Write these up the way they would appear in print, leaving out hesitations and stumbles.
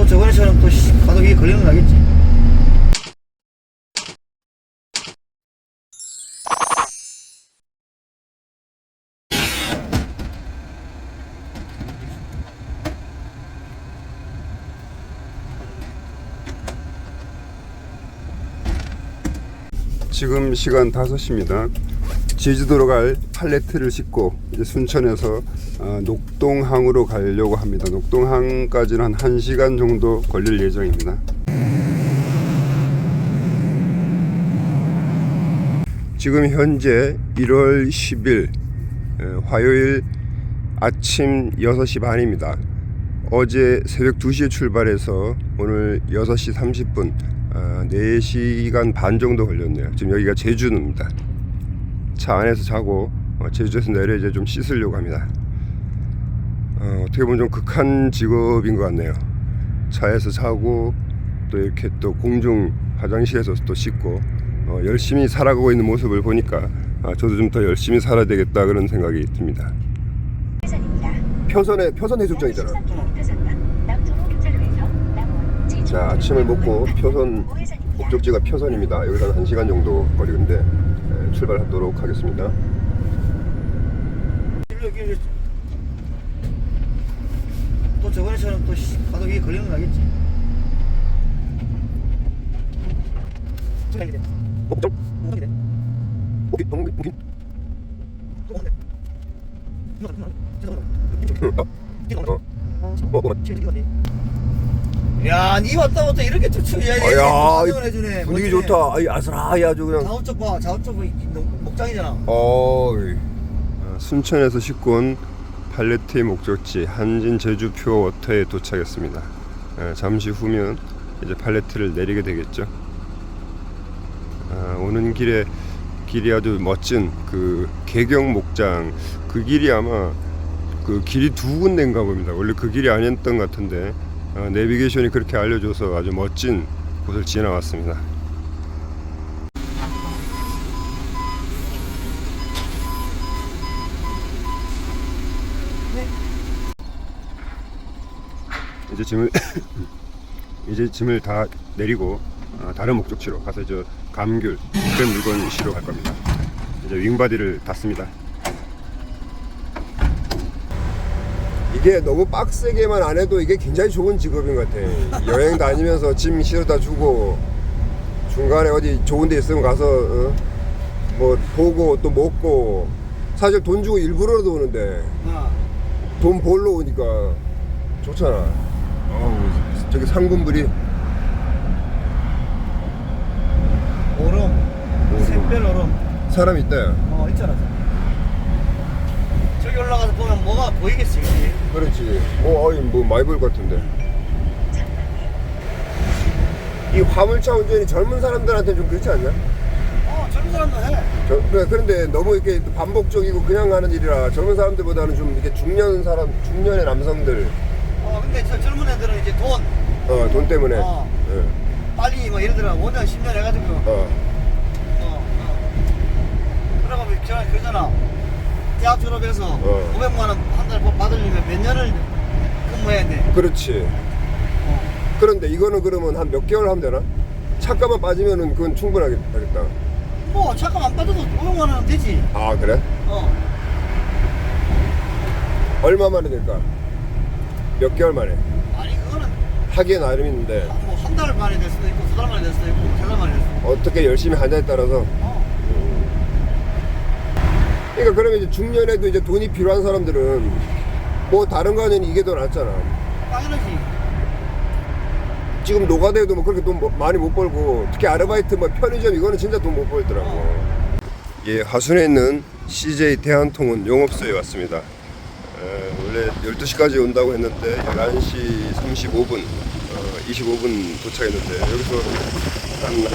또 저번에처럼 또 가덕이 걸리는 거 나겠지. 지금 시간 5시입니다. 제주도로 갈 팔레트를 싣고 이제 순천에서 녹동항으로 가려고 합니다. 녹동항까지는 한 1시간 정도 걸릴 예정입니다. 지금 현재 1월 10일 화요일 아침 6시 반입니다. 어제 새벽 2시에 출발해서 오늘 6시 30분 4시간 반 정도 걸렸네요. 지금 여기가 제주도입니다. 차 안에서 자고 제주도에서 내려 이제 좀 씻으려고 합니다. 어떻게 보면 좀 극한 직업인 것 같네요. 차에서 자고 또 이렇게 또 공중 화장실에서 또 씻고 열심히 살아가고 있는 모습을 보니까 저도 좀 더 열심히 살아야 되겠다 그런 생각이 듭니다. 표선 해수욕장이잖아. 자, 아침을 먹고 표선, 목적지가 표선입니다. 여기서 한 1시간 정도 거리인데 출발하도록 하겠습니다. 또 저번에처럼 또 가덕이 걸리는 거 나겠지. 야, 니 왔다 갔다 이렇게 또 추위야. 해주네. 분위기 좋다. 아이, 아슬아이 아주 그냥. 좌우쪽 봐. 좌우쪽 목장이잖아. 순천에서 싣고 온 팔레트의 목적지 한진 제주 퓨어워터에 도착했습니다. 잠시 후면 이제 팔레트를 내리게 되겠죠. 오는 길이 아주 멋진 그 개경 목장, 그 길이 아마 그 길이 2군데인가 봅니다. 원래 그 길이 아니었던 것 같은데 내비게이션이 그렇게 알려줘서 아주 멋진 곳을 지나왔습니다. 이제 짐을 다 내리고 다른 목적지로 가서 저 감귤 그런 물건 실어 갈 겁니다. 이제 윙바디를 닫습니다. 이게 너무 빡세게만 안 해도 이게 굉장히 좋은 직업인 것 같아. 여행 다니면서 짐 실어다 주고 중간에 어디 좋은 데 있으면 가서 뭐 보고 또 먹고, 사실 돈 주고 일부러라도 오는데 돈 벌러 오니까 좋잖아. 저기 상군불이 얼음, 샛별 얼음. 사람 있다. 있잖아. 저기 올라가서 보면 뭐가 보이겠지, 그치? 그렇지. 어이 뭐 많이 보일 것 같은데. 이 화물차 운전이 젊은 사람들한테 좀 그렇지 않냐? 젊은 사람도 해. 그런데 너무 이렇게 반복적이고 그냥 하는 일이라 젊은 사람들보다는 좀 이렇게 중년의 남성들. 근데 저 젊은 애들은 이제 돈 때문에. 빨리 뭐 예를 들어 5년, 10년 해가지고. 그러면 그러잖아. 대학 졸업해서 500만 원 한 달 받으려면 몇 년을 근무해야 돼. 그렇지. 그런데 이거는 그러면 한 몇 개월 하면 되나? 차값만 빠지면은 그건 충분하겠다. 뭐 차값 안 빠져도 500만 원은 되지. 아, 그래? 얼마 만에 될까? 몇 개월 만에? 아니 그거는 하기에 나름인데 뭐 한 달 만에 될 수도 있고 2달 만에 될 수도 있고 3달 만에 될 수도 있고. 어떻게 열심히 하냐에 따라서. 그러니까 그러면 이제 중년에도 이제 돈이 필요한 사람들은 뭐 다른 거 하느니 이게 더 낫잖아. 당연하지. 지금 노가다에도 뭐 그렇게 돈 많이 못 벌고, 특히 아르바이트 뭐 편의점 이거는 진짜 돈 못 벌더라고. 예, 하순에 있는 CJ 대한통운 용업소에 왔습니다. 원래 12시까지 온다고 했는데 11시 35분 25분 도착했는데, 여기서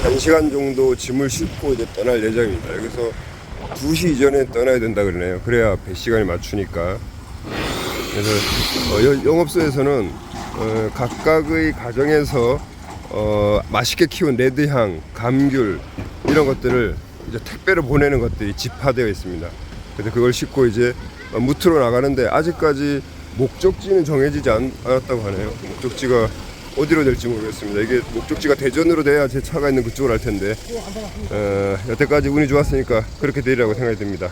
한 1시간 정도 짐을 싣고 이제 떠날 예정입니다. 여기서 2시 이전에 떠나야 된다 그러네요. 그래야 배 시간에 맞추니까. 그래서 영업소에서는 각각의 가정에서 맛있게 키운 레드향, 감귤 이런 것들을 이제 택배로 보내는 것들이 집화되어 있습니다. 그래서 그걸 싣고 이제 무트로 나가는데, 아직까지 목적지는 정해지지 않았다고 하네요. 목적지가 어디로 될지 모르겠습니다. 이게 목적지가 대전으로 돼야 제 차가 있는 그쪽으로 할 텐데 여태까지 운이 좋았으니까 그렇게 되리라고 생각이 듭니다.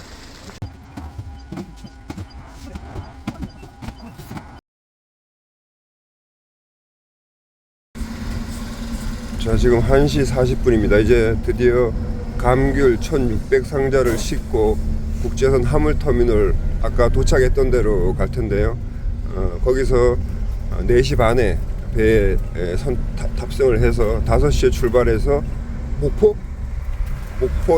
자, 지금 1시 40분입니다. 이제 드디어 감귤 1600 상자를 싣고 국제선 화물터미널 아까 도착했던 데로 갈 텐데요. 거기서 4시 반에 배에 탑승을 해서 5시에 출발해서 목포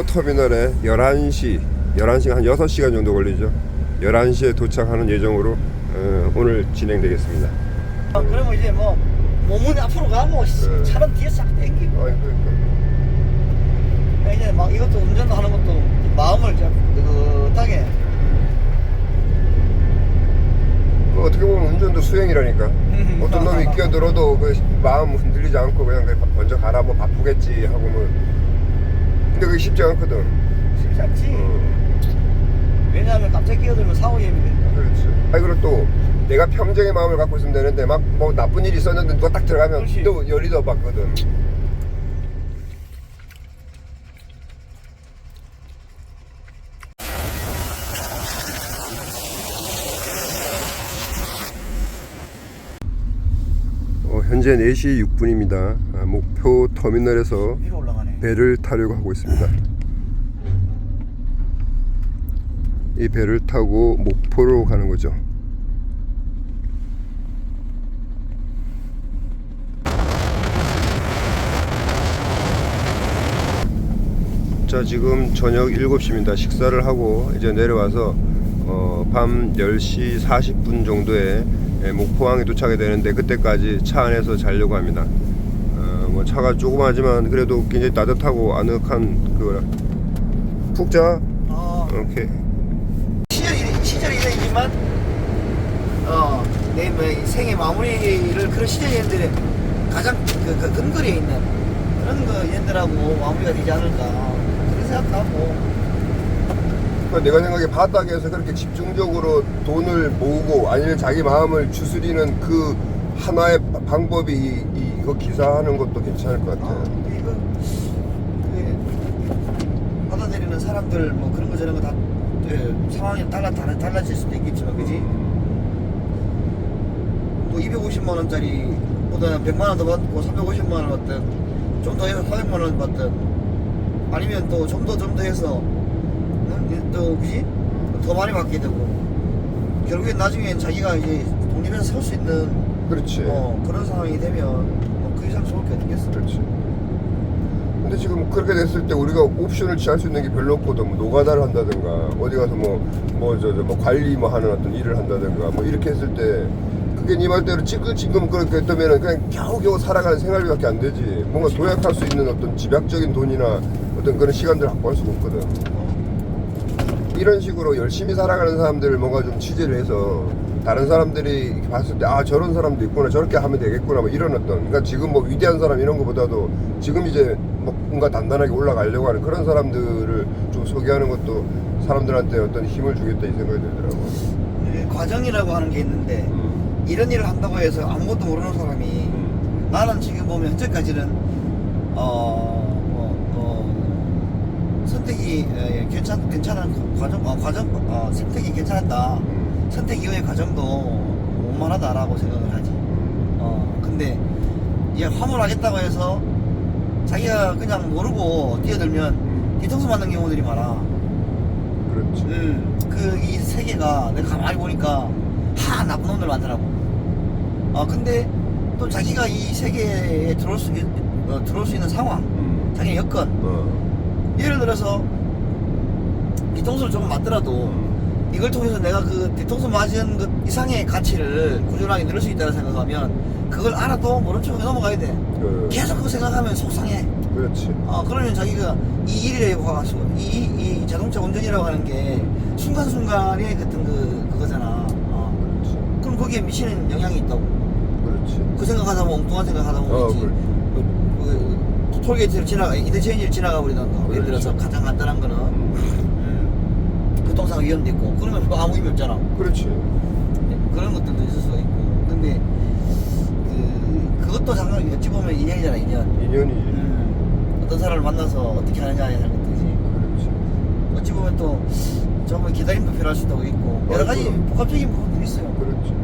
터미널에 11시가 한 6시간 정도 걸리죠. 11시에 도착하는 예정으로 오늘 진행되겠습니다. 그러면 이제 뭐 몸은 앞으로 가고 차는 뒤에 싹 당기고. 그러니까. 이제 막 이것도 운전하는 것도 마음을 느긋하게. 어떻게 보면 운전도 수행이라니까. 어떤 놈이 끼어들어도 그 마음 흔들리지 않고 그냥 먼저 가라 뭐 바쁘겠지 하고 뭐. 근데 그게 쉽지 않거든. 쉽지 않지. 왜냐하면 갑자기 끼어들면 사고 예민해. 그렇지. 아니 그리고 또 내가 평정의 마음을 갖고 있으면 되는데 막 뭐 나쁜 일이 있었는데 누가 딱 들어가면 그렇지. 또 열이 더 받거든. 현재 4시 6분입니다. 목표 터미널에서 위로 올라가네. 배를 타려고 하고 있습니다. 이 배를 타고 목포로 가는 거죠. 자, 지금 저녁 7시입니다. 식사를 하고 이제 내려와서 밤 10시 40분 정도에 목포항에 도착이 되는데 그때까지 차 안에서 자려고 합니다. 뭐 차가 조그마하지만 그래도 굉장히 따뜻하고 아늑한 푹 자. 오케이. 시절이 이래지만 내 생의 마무리를 그런 시절인들의 가장 그 근거리에 있는 그런 거 얘들하고 마무리가 되지 않을까 그런 생각하고. 내가 생각에 바닥에서 그렇게 집중적으로 돈을 모으고 아니면 자기 마음을 추스리는 그 하나의 방법이 이거 기사하는 것도 괜찮을 것 같아요. 이거 받아들이는 사람들 뭐 그런 거 저런 거 다 상황이 달라질 수도 있겠지만 그지? 뭐 250만 원짜리 보다는 100만 원 더 받고 350만 원 받든 좀 더 해서 400만 원 받든 아니면 또 좀 더 해서 또 그지? 더 많이 받게 되고 결국엔 나중엔 자기가 이제 독립해서 살 수 있는 그렇지. 그런 상황이 되면 그 이상 좋을 게 어딨겠어. 그렇지. 근데 지금 그렇게 됐을 때 우리가 옵션을 취할 수 있는 게 별로 없거든. 뭐 노가다를 한다든가 어디 가서 뭐 관리 뭐 하는 어떤 일을 한다든가 뭐 이렇게 했을 때 그게 네 말대로 찌끔찌끔 그렇게 했다면 그냥 겨우겨우 살아가는 생활비밖에 안 되지. 뭔가 도약할 수 있는 어떤 집약적인 돈이나 어떤 그런 시간들을 확보할 수가 없거든. 이런 식으로 열심히 살아가는 사람들을 뭔가 좀 취재를 해서 다른 사람들이 봤을 때 저런 사람도 있구나 저렇게 하면 되겠구나 뭐 이런 그러니까 지금 뭐 위대한 사람 이런 것보다도 지금 이제 뭔가 단단하게 올라가려고 하는 그런 사람들을 좀 소개하는 것도 사람들한테 어떤 힘을 주겠다 이 생각이 들더라고. 과정이라고 하는 게 있는데 이런 일을 한다고 해서 아무것도 모르는 사람이 나는 지금 보면 현재까지는 선택이 괜찮은 과정 선택이 괜찮았다. 선택 이후의 과정도 원만하다라고 생각을 하지. 근데 이게 화물하겠다고 해서 자기가 그냥 모르고 뛰어들면 뒤통수 맞는 경우들이 많아. 그렇지. 이 세계가 내가 가만히 보니까 나쁜 놈들 많더라고. 근데 또 자기가 이 세계에 들어올 수 있는 상황, 자기 여건. 예를 들어서 뒤통수를 조금 맞더라도 이걸 통해서 내가 그 뒤통수 맞은 것 이상의 가치를 꾸준하게 늘릴 수 있다고 생각하면 그걸 알아도 모른 척 넘어가야 돼. 계속 그거 생각하면 속상해. 그렇지. 그러면 자기가 이 일에 와서 이 자동차 운전이라고 하는 게 순간순간의 같은 그거잖아. 그럼 거기에 미치는 영향이 있다고. 그렇지. 그 생각하다 보면 엉뚱한 생각하다 보면 톨게이트를 인터체인지를 지나가 버리던가. 예를 들어서 가장 간단한 거는 교통사고 위험도 있고 그러면 뭐 아무 의미 없잖아. 그렇지. 그런 것들도 있을 수가 있고. 근데 그것도 잠깐 어찌 보면 인연이잖아, 인연. 인연이지. 어떤 사람을 만나서 어떻게 하느냐에 하는 것이지. 그렇지. 어찌 보면 또 조금 기다림도 필요할 수도 있고 여러 가지 그럼. 복합적인 부분들이 있어요. 그렇지.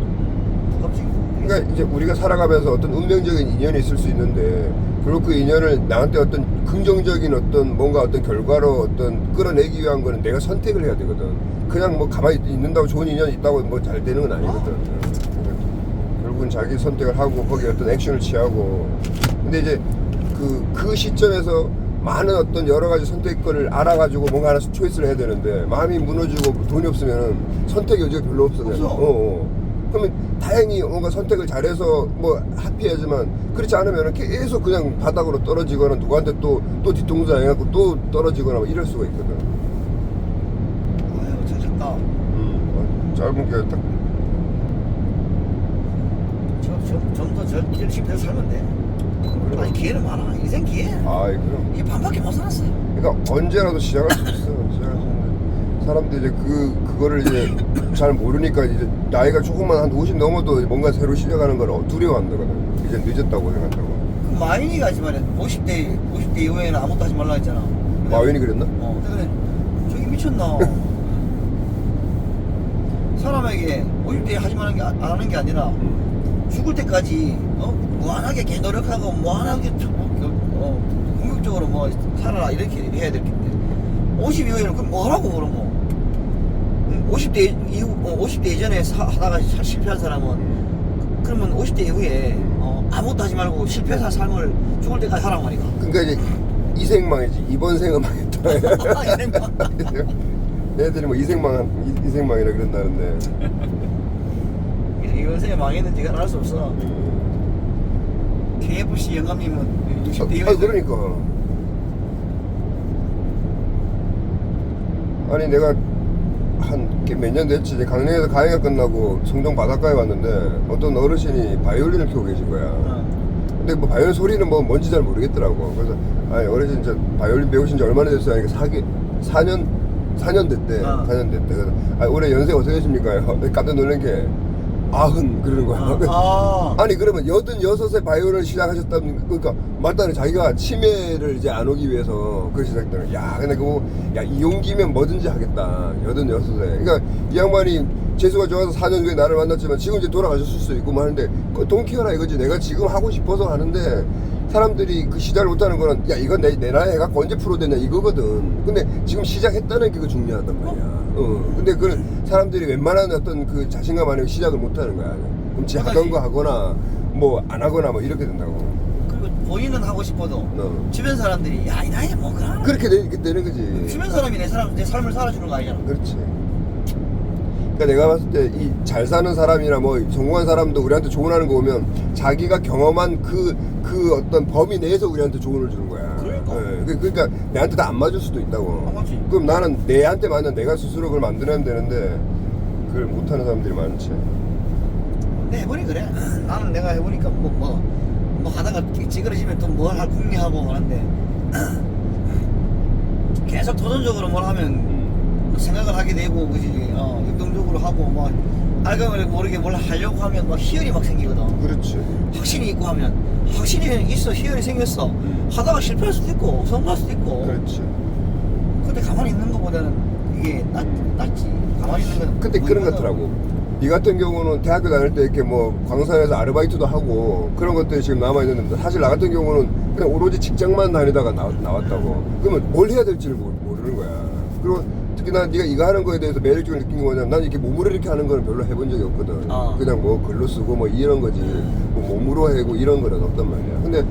복합적인 부분들이 그러니까 이제 우리가 살아가면서 어떤 운명적인 인연이 있을 수 있는데, 그리고 그 인연을 나한테 어떤 긍정적인 어떤 뭔가 어떤 결과로 어떤 끌어내기 위한 거는 내가 선택을 해야 되거든. 그냥 뭐 가만히 있는다고 좋은 인연이 있다고 뭐 잘 되는 건 아니거든. 그러니까 결국은 자기 선택을 하고 거기에 어떤 액션을 취하고. 근데 이제 그 시점에서 많은 어떤 여러 가지 선택권을 알아가지고 뭔가 하나 초이스를 해야 되는데, 마음이 무너지고 돈이 없으면 선택 여지가 별로 없어. 없어. 그러면 다행히 뭔가 선택을 잘해서 뭐 하피하지만, 그렇지 않으면 계속 그냥 바닥으로 떨어지거나 누구한테 또 뒤통수 당해갖고 또 떨어지거나 뭐 이럴 수가 있거든. 아유, 잘 잤다. 짧은 게 딱. 좀 더 열심히 더 살면 돼. 아니, 기회는 많아. 인생 기회. 아이 그럼. 이게 반밖에 못 살았어. 그러니까 언제라도 시작할 수 있어. 시작할 수 있는데 사람들이 이제 그거를 이제 잘 모르니까 이제 나이가 조금만 한 50 넘어도 뭔가 새로 시작하는 걸 두려워한다거든. 이제 늦었다고 생각하고. 그 마윈이가 하지 말이야. 50대 이후에는 아무것도 하지 말라 했잖아. 마윈이 그랬나? 그래. 저기 미쳤나. 사람에게 50대에 하지 말라는 게 안 하는 게 아니라 죽을 때까지 무한하게 개 노력하고 무한하게 공격적으로 뭐 살아라 이렇게 해야 될 텐데 50 이후에는 그럼 뭐 하라고 그러면 50대 이후 50대 이전에 하다가 실패한 사람은 그러면 50대 이후에 아무것도 하지 말고 실패한 삶을 죽을 때까지 하란 말이야. 그러니까 이제 이생망이지. 이번 생은 망했다. 애들이 뭐 이생망이라 그런다는데. 이번 생에 망했는지 이건 알 수 없어. KFC 영감님은 60대 이후에 그러니까. 아니 내가 한 몇 년 됐지. 이제 강릉에서 가해가 끝나고 성동 바닷가에 왔는데 어떤 어르신이 바이올린을 켜고 계신 거야. 근데 뭐 바이올린 소리는 뭐 뭔지 잘 모르겠더라고. 그래서 아니 어르신 저 바이올린 배우신 지 얼마나 됐어요? 하니까 4년 됐대. 4년 됐대. 그래서 올해 연세 어떻게 되십니까? 깜짝 놀란 게 90 그러는 거야. 아니 그러면 86세 바이올을 시작하셨다면, 그러니까 맞다네. 자기가 치매를 이제 안 오기 위해서 그걸 시작했다는 거야. 야 근데 그거 이 용기면 뭐든지 하겠다. 86세. 그러니까 이 양반이 재수가 좋아서 4년 후에 나를 만났지만 지금 이제 돌아가셨을 수도 있고 뭐 하는데 돈 키워라 이거지. 내가 지금 하고 싶어서 하는데 사람들이 그 시작을 못하는 거는 야 이건 내 나이 해갖고 언제 프로 되냐 이거거든. 근데 지금 시작했다는 게 그 중요하단 말이야. 근데 그 사람들이 웬만한 어떤 그 자신감 안에 시작을 못하는 거야. 그럼 지 하던 거 하거나 뭐 안 하거나 뭐 이렇게 된다고. 그리고 본인은 하고 싶어도 주변 사람들이 야 이 나이에 뭐 그러나 그렇게 되는 거지. 주변 사람이 내 삶을 살아주는 거 아니잖아. 그렇지. 그러니까 내가 봤을 때 이 잘 사는 사람이나 뭐 성공한 사람도 우리한테 조언하는 거 보면 자기가 경험한 그 어떤 범위 내에서 우리한테 조언을 주는 거야. 그러니까 내한테 다 안 맞을 수도 있다고. 맞지. 그럼 나는 내한테 맞는 내가 스스로 그걸 만들어야 되는데 그걸 못하는 사람들이 많지. 근데 해보니 그래. 나는 내가 해보니까 뭐 하다가 찌그러지면 또 뭘 할 궁리하고 하는데 계속 도전적으로 뭘 하면 생각을 하게 되고 그지. 역동적으로 하고 뭐 알게 모르게 뭘 하려고 하면 막 희열이 막 생기거든. 그렇지. 확신이 있고 하면 확신이 있어. 희열이 생겼어. 하다가 실패할 수도 있고 성공할 수도 있고. 그렇지. 근데 가만히 있는 것보다는 이게 낫지. 가만히 있는 건 근데 그런 것 같더라고. 니 같은 경우는 대학교 다닐 때 이렇게 뭐 광산에서 아르바이트도 하고 그런 것들이 지금 남아있는데, 사실 나 같은 경우는 그냥 오로지 직장만 다니다가 나왔다고. 그러면 뭘 해야 될지를 모르는 거야. 그리고 특히나 네가 이거 하는 거에 대해서 매력적으로 느낀 게 뭐냐면, 난 이렇게 몸으로 이렇게 하는 거는 별로 해본 적이 없거든. 그냥 뭐 글로 쓰고 뭐 이런 거지, 뭐 몸으로 하고 이런 거는 없단 말이야. 근데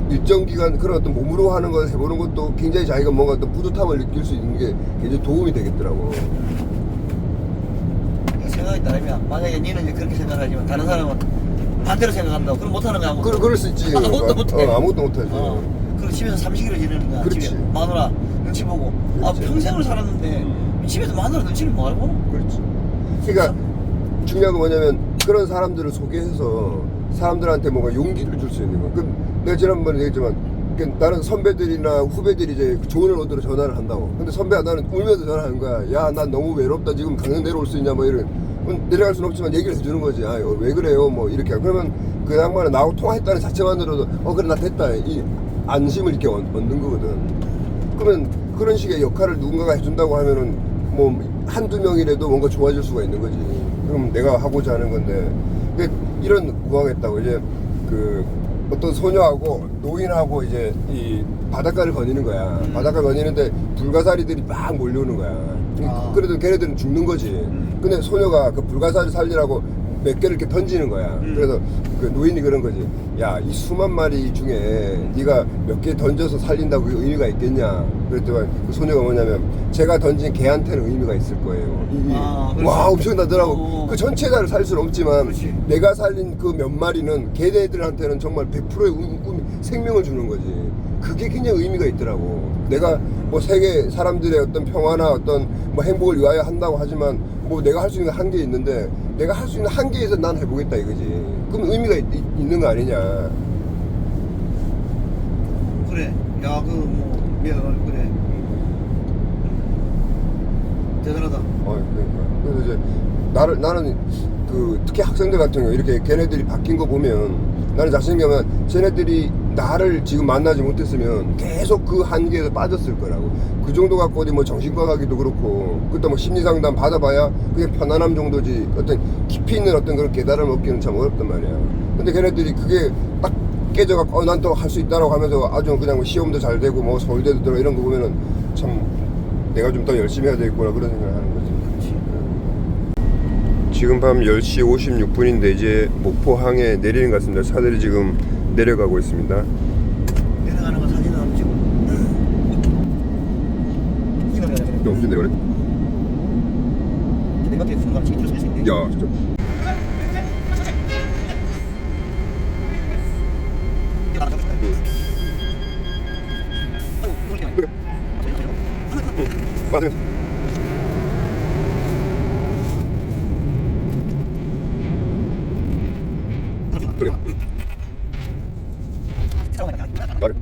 일정 기간 그런 어떤 몸으로 하는 걸 해보는 것도 굉장히 자기가 뭔가 어떤 뿌듯함을 느낄 수 있는 게 굉장히 도움이 되겠더라고. 생각이 다르면 만약에 니는 이제 그렇게 생각하지만 다른 사람은 반대로 생각한다고. 그럼 못하는 거야. 그럴 수 있지. 아무것도 못해. 아무것도 못하지. 그럼 집에서 삼식이로 지내는 거야. 그렇지. 집에 마누라 눈치 보고. 그렇지. 평생을 살았는데 집에서 마누라 눈치를 뭐 하고? 그렇지. 그러니까 중요한 건 뭐냐면 그런 사람들을 소개해서 사람들한테 뭔가 용기를 줄 수 있는 거. 그 내가 지난번에 얘기했지만 나는 선배들이나 후배들이 이제 조언을 얻으러 전화를 한다고. 근데 선배가 나는 울면서 전화하는 거야. 야, 난 너무 외롭다. 지금 강릉 내려올 수 있냐 뭐 이런. 내려갈 수는 없지만 얘기를 해주는 거지. 왜 그래요? 뭐 이렇게. 그러면 그 양반은 나하고 통화했다는 자체만으로도 그래 나 됐다 이 안심을 이렇게 얻는 거거든. 그러면 그런 식의 역할을 누군가가 해준다고 하면은 뭐 한두 명이라도 뭔가 좋아질 수가 있는 거지. 그럼 내가 하고자 하는 건데 이런 구하겠다고 이제 그 어떤 소녀하고 노인하고 이제 이 바닷가를 거니는 거야. 바닷가 거니는데 불가사리들이 막 몰려오는 거야. 그래도 걔네들은 죽는 거지. 근데 소녀가 그 불가사리 살리라고 몇 개를 이렇게 던지는 거야. 그래서 그 노인이 그런 거지. 야, 이 수만 마리 중에 네가 몇 개 던져서 살린다고 그 의미가 있겠냐. 그랬더니 그 소녀가 뭐냐면 제가 던진 개한테는 의미가 있을 거예요. 와, 엄청나더라고. 그 전체 다를 살 수는 없지만 그렇지. 내가 살린 그 몇 마리는 걔네들한테는 정말 100%의 생명을 주는 거지. 그게 굉장히 의미가 있더라고. 내가 뭐 세계 사람들의 어떤 평화나 어떤 뭐 행복을 위하여 한다고 하지만 뭐 내가 할 수 있는 한계 있는데 내가 할 수 있는 한계에서 난 해보겠다 이거지. 그럼 의미가 있는 거 아니냐. 그래. 야, 그래. 대단하다. 그러니까. 그래서 이제 나는 그 특히 학생들 같은 경우 이렇게 걔네들이 바뀐 거 보면 나는 자신있게 하면 쟤네들이 나를 지금 만나지 못했으면 계속 그 한계에서 빠졌을 거라고. 그 정도 갖고 어디 뭐 정신과 가기도 그렇고 그때 뭐 심리상담 받아봐야 그게 편안함 정도지 어떤 깊이 있는 어떤 그런 깨달음을 얻기는 참 어렵단 말이야. 근데 걔네들이 그게 딱 깨져갖고 난 또 할 수 있다라고 하면서 아주 그냥 뭐 시험도 잘 되고 뭐 서울대도 들어 이런 거 보면은 참 내가 좀 더 열심히 해야 되겠구나 그런 생각을 하는 거지. 지금 밤 10시 56분인데 이제 목포항에 내리는 것 같습니다. 차들이 지금 내려가고 있습니다. 내려가는 거 사진은 안 찍고. 엄청 내려가네. 내 밖에 순간 찍힐 수 있는데. 야, 진짜. 맞아요. 그래. 아, 말해.